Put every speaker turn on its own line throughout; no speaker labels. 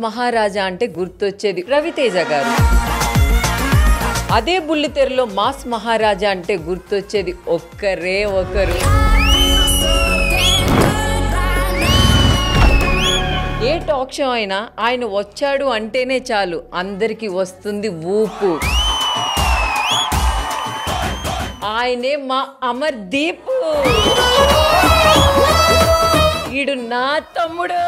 మహారాజా అంటే గుర్తొచ్చేది రవితేజ గారు. అదే బుల్లితెరలో మాస్ మహారాజా అంటే గుర్తొచ్చేది ఒక్కరే ఒకరు. ఏ టాక్ షో అయినా ఆయన వచ్చాడు అంటేనే చాలు అందరికి వస్తుంది ఊపు. ఆయనే మా అమర్దీప్. ఈడు నా తమ్ముడు.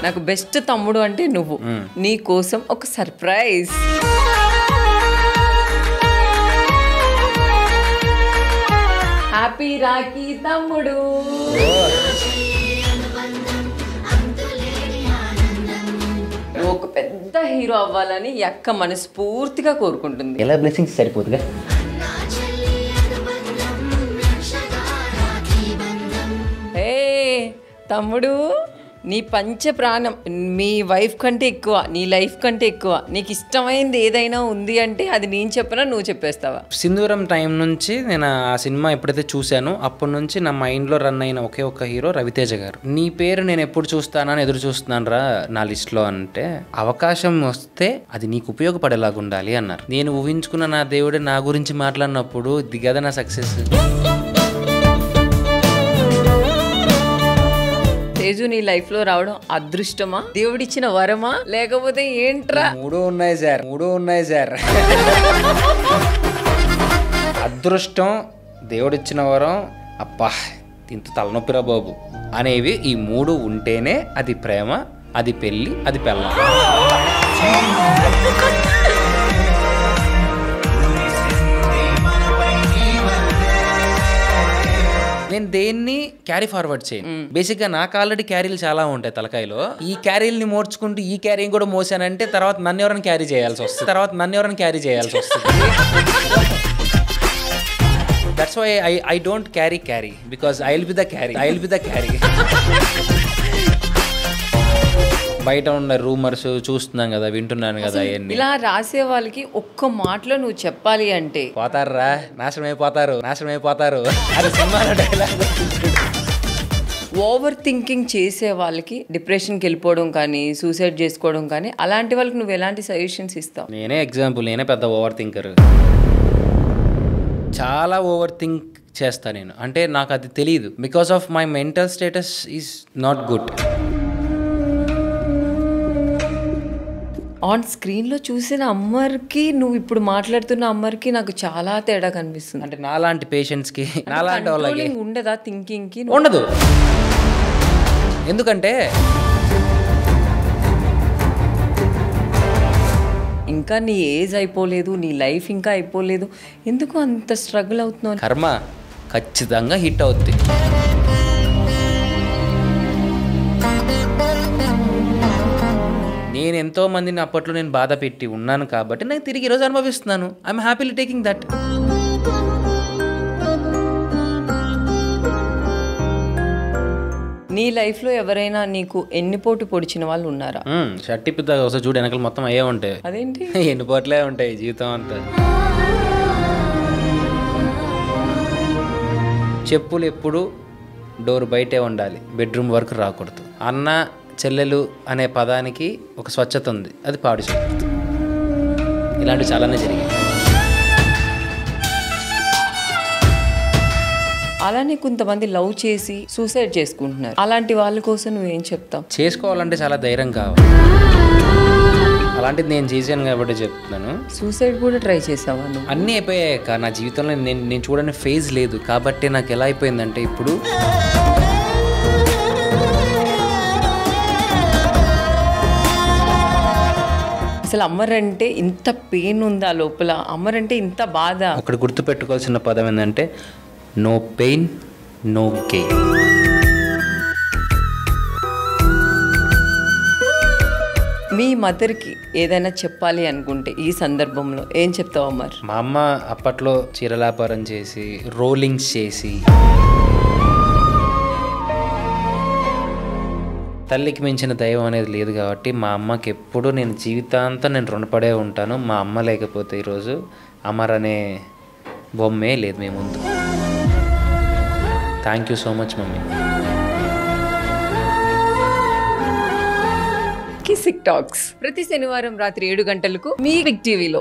నాకు బెస్ట్ తమ్ముడు అంటే నువ్వు. నీ కోసం ఒక సర్ప్రైజ్. హ్యాపీ రాఖీ తమ్ముడు. నువ్వు ఒక పెద్ద హీరో అవ్వాలని అక్క మనస్ఫూర్తిగా కోరుకుంటుంది.
ఎలా బ్లెస్సింగ్స్ సరిపోతుందిగా.
తమ్ముడు నీ పంచ ప్రాణం మీ వైఫ్ కంటే ఎక్కువ, నీ లైఫ్ కంటే ఎక్కువ. నీకు ఇష్టమైంది ఏదైనా ఉంది అంటే అది నేను చెప్పినా నువ్వు చెప్పేస్తావా?
సింధూరం టైం నుంచి నేను ఆ సినిమా ఎప్పుడైతే చూశానో అప్పటి నుంచి నా మైండ్లో రన్ అయిన ఒకే ఒక్క హీరో రవితేజ గారు. నీ పేరు నేను ఎప్పుడు చూస్తానని ఎదురు చూస్తున్నాను రా నా లిస్ట్లో అంటే, అవకాశం వస్తే అది నీకు ఉపయోగపడేలాగా ఉండాలి అన్నారు. నేను ఊహించుకున్న నా దేవుడే నా గురించి మాట్లాడినప్పుడు ఇది కదా నా సక్సెస్.
తేజు నీ లైఫ్ లో రావడం అదృష్టమా, దేవుడిచ్చిన వరమా, లేకపోతే ఏంట్రా?
మూడు ఉన్నాయి సార్. అదృష్టం, దేవుడిచ్చిన వరం, అబ్బా ఇంత తలనొప్పిరా బాబు అనేవి ఈ మూడు ఉంటేనే అది ప్రేమ, అది పెళ్ళి, అది పెళ్ళం. నేను దేన్ని క్యారీ ఫార్వర్డ్ చేయను. బేసిక్ గా నాకు ఆల్రెడీ క్యారీలు చాలా ఉంటాయి తలకాయలో. ఈ క్యారీల్ని మోర్చుకుంటూ ఈ క్యారీని కూడా మోసానంటే తర్వాత నన్ను ఎవరైనా క్యారీ చేయాల్సి వస్తుంది. That's why I don't carry because I will be the carry. బయట ఉన్న రూమర్స్ చూస్తున్నాం కదా, వింటున్నాను కదా.
ఇలా రాసే వాళ్ళకి ఒక్క మాటలో నువ్వు చెప్పాలి అంటే
పోతారా, నాశనం అయిపోతారు అది సినిమాలో డైలాగ్.
ఓవర్ థింకింగ్ చేసే వాళ్ళకి డిప్రెషన్కి వెళ్ళిపోవడం కానీ, సూసైడ్ చేసుకోవడం కానీ, అలాంటి వాళ్ళకి నువ్వు ఎలాంటి సజెషన్స్ ఇస్తావు?
నేనే ఎగ్జాంపుల్. నేనే పెద్ద ఓవర్ థింకర్. చాలా ఓవర్ థింక్ చేస్తా నేను. అంటే నాకు అది తెలియదు. Because of my mental status is not good.
On స్క్రీన్లో చూసిన అమ్మర్కి నువ్వు ఇప్పుడు మాట్లాడుతున్న అమ్మర్కి నాకు చాలా తేడా కనిపిస్తుంది.
అంటే నాలాంటి పేషెంట్స్కి, నాలాంటి వాళ్ళకి
ఉండదా థింకింగ్కి?
ఉండదు. ఎందుకంటే
ఇంకా నీ ఏజ్ అయిపోలేదు, నీ లైఫ్ ఇంకా అయిపోలేదు, ఎందుకు అంత స్ట్రగుల్ అవుతున్నావు?
కర్మ ఖచ్చితంగా హిట్ అవుద్ది. నేను ఎంతో మందిని అప్పట్లో నేను బాధ పెట్టి ఉన్నాను కాబట్టి నేను తిరిగి ఈరోజు అనుభవిస్తున్నాను. I'm happily taking that.
నీ లైఫ్లో ఎవరైనా నీకు ఎన్నిపోటు పొడిచిన వాళ్ళు ఉన్నారా?
షర్టి పిద్ద ఒకసారి చూడు, వెనకాల మొత్తం అయ్యే ఉంటాయి.
అదేంటి?
ఎన్నిపోట్లే ఉంటాయి జీవితం అంతా. చెప్పులు ఎప్పుడు డోర్ బయటే ఉండాలి, బెడ్రూమ్ వరకు రాకూడదు. అన్న చెల్లెలు అనే పదానికి ఒక స్వచ్ఛత ఉంది, అది పాడు చేయకూడదు. ఇలాంటివి చాలానే జరిగాయి.
అలానే కొంతమంది లవ్ చేసి సూసైడ్ చేసుకుంటున్నారు. అలాంటి వాళ్ళ కోసం నువ్వేం చెప్తావు?
చేసుకోవాలంటే చాలా ధైర్యం కావాలి. అలాంటిది నేను చేశాను కాబట్టి చెప్తున్నాను.
సూసైడ్ కూడా ట్రై చేసావా నువ్వు?
అన్నీ అయిపోయాక నా జీవితంలో నేను చూడని ఫేజ్ లేదు కాబట్టి నాకు ఎలా అయిపోయిందంటే, ఇప్పుడు
అసలు అమ్మరంటే ఇంత పెయిన్ ఉందా లోపల? అమ్మరంటే ఇంత బాధ?
ఒకటి గుర్తుపెట్టుకోవాల్సిన పదం ఏంటంటే, నో పెయిన్ నో గెయిన్.
మీ మదర్కి ఏదైనా చెప్పాలి అనుకుంటే ఈ సందర్భంలో ఏం చెప్తావు అమ్మర్?
మా అమ్మ అప్పట్లో చీరల వ్యాపారం చేసి, రోలింగ్స్ చేసి, తల్లికి మించిన దైవం అనేది లేదు కాబట్టి మా అమ్మకి ఎప్పుడు నేను జీవితాంతం నేను రుణపడే ఉంటాను. మా అమ్మ లేకపోతే ఈరోజు అమర్ అనే బొమ్మే లేదు మీ ముందు. Thank you so much mummy.
Kissik talks ప్రతి శనివారం రాత్రి 7 గంటలకు మీ బిగ్ టీవీలో.